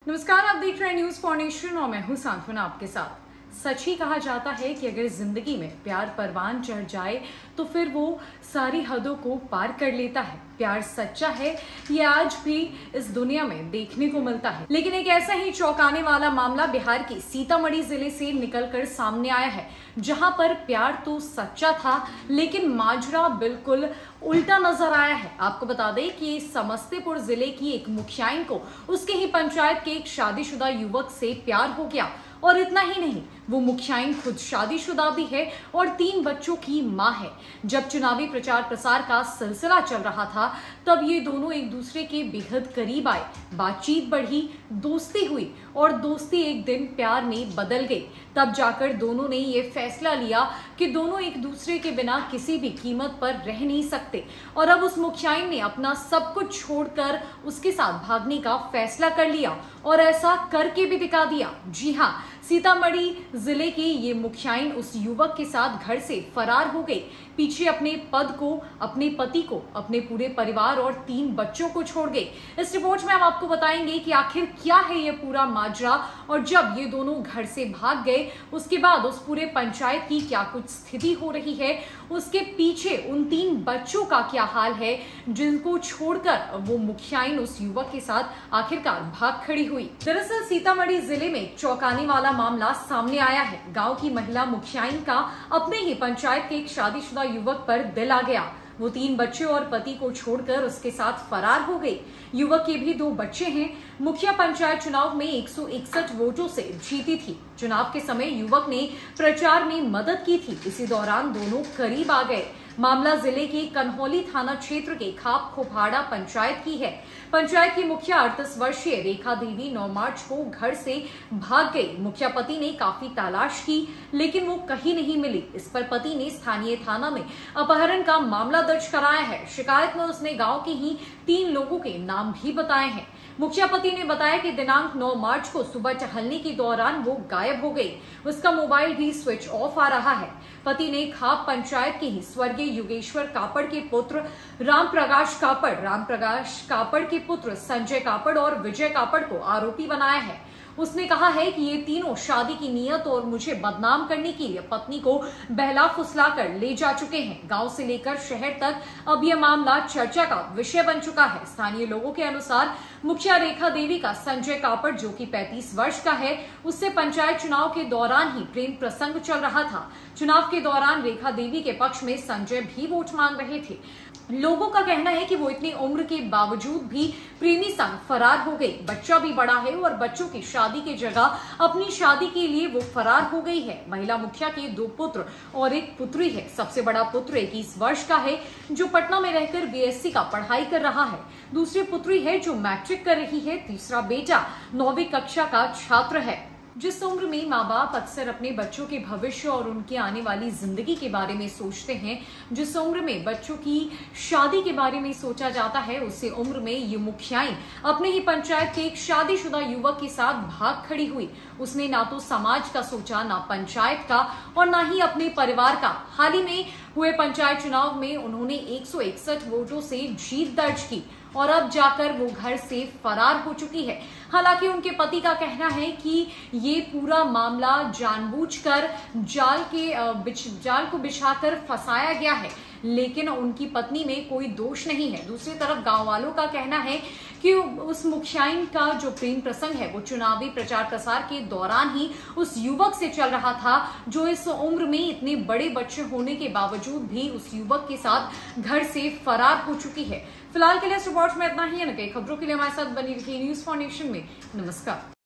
नमस्कार, आप देख रहे हैं न्यूज फॉर नेशन और मैं हूं सांत्वना आपके साथ। सच ही कहा जाता है कि अगर जिंदगी में प्यार परवान चढ़ जाए तो फिर वो सारी हदों को पार कर लेता है। प्यार सच्चा है, ये आज भी इस दुनिया में देखने को मिलता है। लेकिन एक ऐसा ही चौंकाने वाला मामला बिहार के सीतामढ़ी जिले से निकलकर सामने आया है, जहां पर प्यार तो सच्चा था लेकिन माजरा बिल्कुल उल्टा नजर आया है। आपको बता दें कि समस्तीपुर जिले की एक मुखियाइन को उसके ही पंचायत के एक शादीशुदा युवक से प्यार हो गया। और इतना ही नहीं, वो मुखियाइन खुद शादीशुदा भी है और 3 बच्चों की मां है। जब चुनावी प्रचार प्रसार का सिलसिला चल रहा था तब ये दोनों एक दूसरे के बेहद करीब आए, बातचीत बढ़ी, दोस्ती हुई और दोस्ती एक दिन प्यार में बदल गई। तब जाकर दोनों ने ये फैसला लिया कि दोनों एक दूसरे के बिना किसी भी कीमत पर रह नहीं सकते और अब उस मुखियाइन ने अपना सब कुछ छोड़कर उसके साथ भागने का फैसला कर लिया और ऐसा करके भी दिखा दिया। जी हाँ, सीतामढ़ी जिले के ये मुखियाइन उस युवक के साथ घर से फरार हो गई। पीछे अपने पद को, अपने पति को, अपने पूरे परिवार और 3 बच्चों को छोड़ गई। इस रिपोर्ट में हम आपको बताएंगे कि आखिर क्या है ये पूरा माजरा और जब ये दोनों घर से भाग गए उसके बाद उस पूरे पंचायत की क्या कुछ स्थिति हो रही है, उसके पीछे उन 3 बच्चों का क्या हाल है जिनको छोड़कर वो मुखियाइन उस युवक के साथ आखिरकार भाग खड़ी हुई। दरअसल सीतामढ़ी जिले में चौंकाने वाला मामला सामने आया है। गांव की महिला मुखियाइन का अपने ही पंचायत के एक शादीशुदा युवक पर दिल आ गया। वो 3 बच्चे और पति को छोड़कर उसके साथ फरार हो गई। युवक के भी 2 बच्चे हैं। मुखिया पंचायत चुनाव में 161 वोटों से जीती थी। चुनाव के समय युवक ने प्रचार में मदद की थी। इसी दौरान दोनों करीब आ गए। मामला जिले के कन्हौली थाना क्षेत्र के खाप खोपहाड़ा पंचायत की है। पंचायत की मुखिया 38 वर्षीय रेखा देवी 9 मार्च को घर से भाग गई। मुखिया पति ने काफी तलाश की लेकिन वो कहीं नहीं मिली। इस पर पति ने स्थानीय थाना में अपहरण का मामला दर्ज कराया है। शिकायत में उसने गांव के ही 3 लोगों के नाम भी बताए हैं। मुखिया पति ने बताया कि दिनांक 9 मार्च को सुबह टहलने के दौरान वो गायब हो गई। उसका मोबाइल भी स्विच ऑफ आ रहा है। पति ने खाप पंचायत के ही स्वर्गीय योगेश्वर कापड़ के पुत्र राम प्रकाश कापड़ के पुत्र संजय कापड़ और विजय कापड़ को आरोपी बनाया है। उसने कहा है कि ये तीनों शादी की नियत और मुझे बदनाम करने के लिए पत्नी को बहला फुसला कर ले जा चुके हैं। गांव से लेकर शहर तक अब यह मामला चर्चा का विषय बन चुका है। स्थानीय लोगों के अनुसार मुखिया रेखा देवी का संजय कापड़, जो कि 35 वर्ष का है, उससे पंचायत चुनाव के दौरान ही प्रेम प्रसंग चल रहा था। चुनाव के दौरान रेखा देवी के पक्ष में संजय भी वोट मांग रहे थे। लोगों का कहना है कि वो इतनी उम्र के बावजूद भी प्रेमी संग फरार हो गई। बच्चा भी बड़ा है और बच्चों की शादी की जगह अपनी शादी के लिए वो फरार हो गई है। महिला मुखिया के 2 पुत्र और 1 पुत्री है। सबसे बड़ा पुत्र 21 वर्ष का है जो पटना में रहकर बीएससी का पढ़ाई कर रहा है। दूसरी पुत्री है जो मैट्रिक कर रही है। तीसरा बेटा 9वीं कक्षा का छात्र है। जिस उम्र में माँ बाप अक्सर अपने बच्चों के भविष्य और उनकी आने वाली जिंदगी के बारे में सोचते हैं, जिस उम्र में बच्चों की शादी के बारे में सोचा जाता है, उसी उम्र में ये मुखियाइन अपने ही पंचायत के एक शादीशुदा युवक के साथ भाग खड़ी हुई। उसने ना तो समाज का सोचा, ना पंचायत का और ना ही अपने परिवार का। हाल ही में हुए पंचायत चुनाव में उन्होंने 161 वोटों से जीत दर्ज की और अब जाकर वो घर से फरार हो चुकी है। हालांकि उनके पति का कहना है कि ये पूरा मामला जानबूझकर जाल को बिछाकर फंसाया गया है, लेकिन उनकी पत्नी में कोई दोष नहीं है। दूसरी तरफ गांव वालों का कहना है कि उस मुखियाइन का जो प्रेम प्रसंग है वो चुनावी प्रचार प्रसार के दौरान ही उस युवक से चल रहा था, जो इस उम्र में इतने बड़े बच्चे होने के बावजूद भी उस युवक के साथ घर से फरार हो चुकी है। फिलहाल के लिए इस रिपोर्ट में इतना ही है। कई खबरों के लिए हमारे साथ बनी रही न्यूज फॉर नेशन में। नमस्कार।